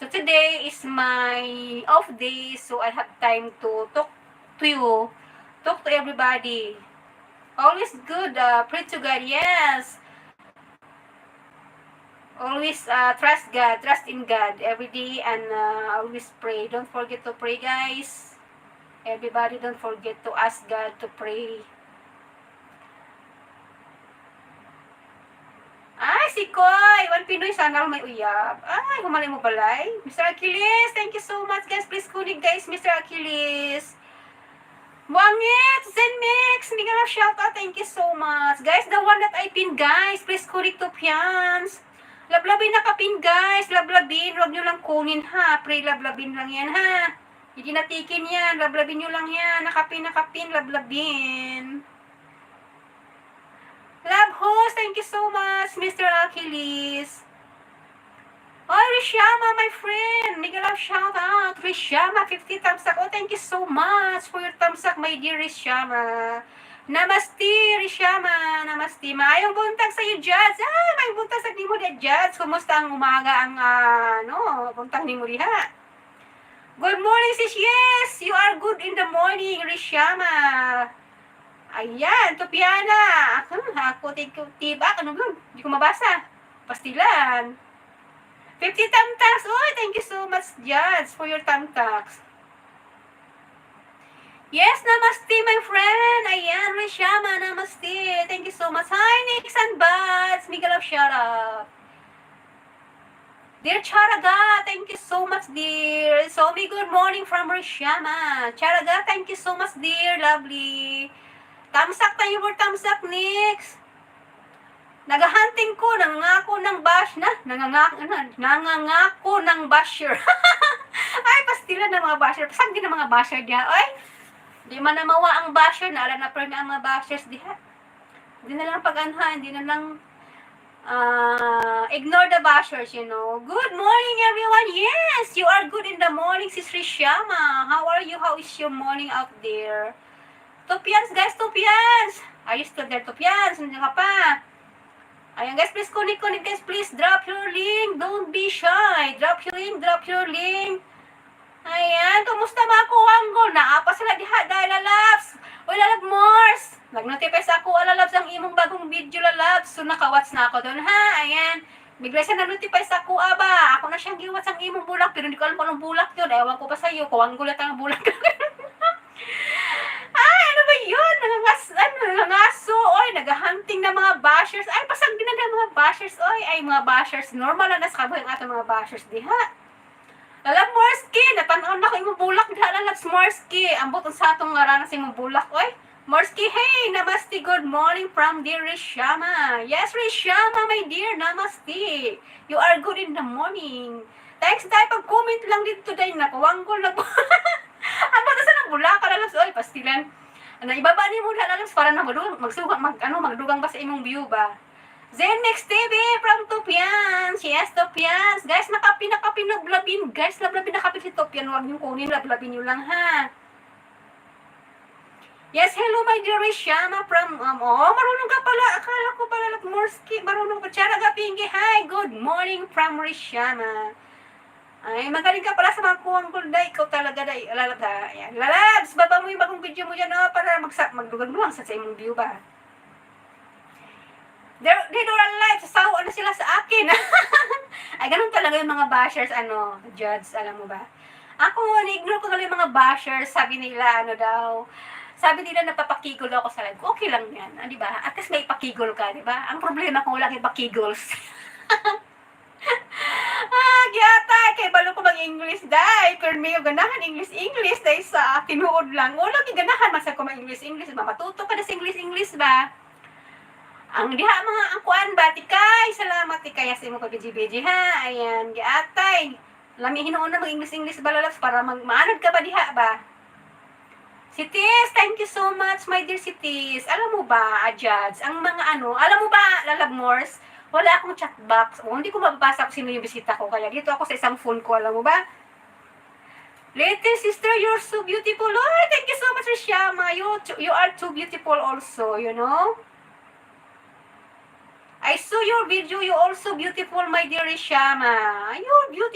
So today is my off day, so I have time to talk to you, talk to everybody. Always good, pray to God, yes. Always trust God, trust in God every day, and always pray. Don't forget to pray, guys. Everybody, don't forget to ask God to pray. Ay, si Koy! One Pinoy, sana may uyab. Ay, humali mo balay. Mr. Achilles, thank you so much, guys. Please kunig, guys, Mr. Achilles. Wangit, Zenmix, bigyan na shout out. Thank you so much. Guys, the one that I pin, guys, please kunig to Pians. Lablabin na kapin, guys. Lablabin. Huwag nyo lang kunin, ha. Pray, lablabin lang yan, ha. Hindi natikin yan. Lablabin nyo lang yan. Nakapin, lablabin. Love host, thank you so much, Mr. Achilles. Oh, Rishama, my friend. Big love shout out. Rishama, 50 thumbs up. Oh, thank you so much for your thumbs up, my dear Rishama. Namaste, Rishama. Namaste. Maayong buntag sa iyo, Jazz. Maayong buntag sa ni mo diha, Jazz. Kumusta ang umaga ang, buntag ni mo diha? Good morning, sis. Yes, you are good in the morning, Rishama. Ayan, Topiana. Ako, tiba. Ano yun? Hindi ko mabasa. Pastilan. 50 thumbtacks. Oh, thank you so much, Judge, for your thumbtacks. Yes, namaste, my friend. Ayan, Rishama, namaste. Thank you so much. Hi, Nix and Buds. Miguel of shout out. Dear Charaga, thank you so much, dear. Somi, good morning from Rishama. Charaga, thank you so much, dear. Lovely. Tamsak tayo for tamsak, Nix. Nagahunting ko, nangangako ng bash na. Nangangako ng basher. Ay, pastila ng mga basher. Pasag din ng mga basher diha. Ay, di man na mawa ang basher. Naala na pa rin ang mga bashers diha. Hindi na lang pag-anha. Hindi na lang ignore the bashers, you know. Good morning, everyone. Yes, you are good in the morning, Sis Rishama. How are you? How is your morning out there? Topians, guys, Topians. Are you still there, Topians? Hindi ka pa. Ayan, guys, please connect, guys. Please drop your link. Don't be shy. Drop your link. Ayan, kumusta mga kuwanggol? Naapa sila diha, dahil lalabs. O, lalab Mors. Nag-notify sa ako, lalabs ang imong bagong video, lalabs. So, nakawatch na ako doon, ha? Ayan. Bigla siya nag-notify sa ako, aba. Ako na siyang giwatch ang imong bulak, pero hindi ko alam kung anong bulak yun. Ewan ko pa sa'yo, kuwanggol at ang bulak. Ay, ano ba yun? Nangangaso. Oy, naghahunting na mga bashers. Ay, pasang din na mga bashers. Oy, ay, mga bashers. Normal lang na sa kabuhay ang ato mga bashers. Diha. Lalab Morski. Natanaon na ko yung bulak. Diha, lalab Morski. Ambot ang sa atong ngaranas yung bulak. Oy, Morski, hey, namaste. Good morning from dear Rishama. Yes, Rishama, my dear. Namaste. You are good in the morning. Thanks tayo. Pag-comment lang dito today. Nakuwanggol na po. Ang bata sa nang bulak. Lalabs, oy, pastilan. Ibaba ni mo lalabs para na magdugang ba sa imong view ba? Zennex TV from Topians. Yes, Topians. Guys, nakapin lablabin. Guys, lablabin nakapin si Topian. Huwag niyong kunin, lablabin niyo lang, ha? Yes, hello, my dear Rishama from, marunong ka pala. Akala ko pala, Morski. Marunong ka. Charaga Pinky. Hi, good morning from Rishama. Ay, magaling ka pala sa mga kuwanggol, day. Ikaw talaga, day. Ayan. Lalabs, baba mo yung bagong video mo dyan, para magdugang-dugang sa imong view ba? They don't alive. Sasawa na sila sa akin. Ay, ganun talaga yung mga bashers, Judge, alam mo ba? Ako, ni-ignore ko talaga yung mga bashers. Sabi nila, sabi nila napapakigol ako sa live. Okay lang yan, di ba? At least may pakigol ka, di ba? Ang problema ko, wala kay pakigols. Giyata, kay balo ko mag-English, day. Pero may ganahan English, day sa tinuod lang. Wala kay ganahan, masa ko mag-English, ba? Matuto ka na sa English, ba? Ang diha mga angkuan ba, tikay. Salamat, tikay. Sa imo ko, BG, ha? Ayan, giyatay. Lami hinuon na mag-English, ba, lalabs, para maanad ka ba diha, ba? Sitis, thank you so much, my dear Sitis. Alam mo ba, Judge, ang mga alam mo ba, lalab Mors, wala akong chat box. Hindi ko mababasa kung sino yung bisita ko. Kaya dito ako sa isang phone ko. Alam mo ba? Little sister, you're so beautiful. Oh, thank you so much, Rishama. You are too beautiful also, you know? I saw your video. You're also beautiful, my dear Rishama. You're beautiful.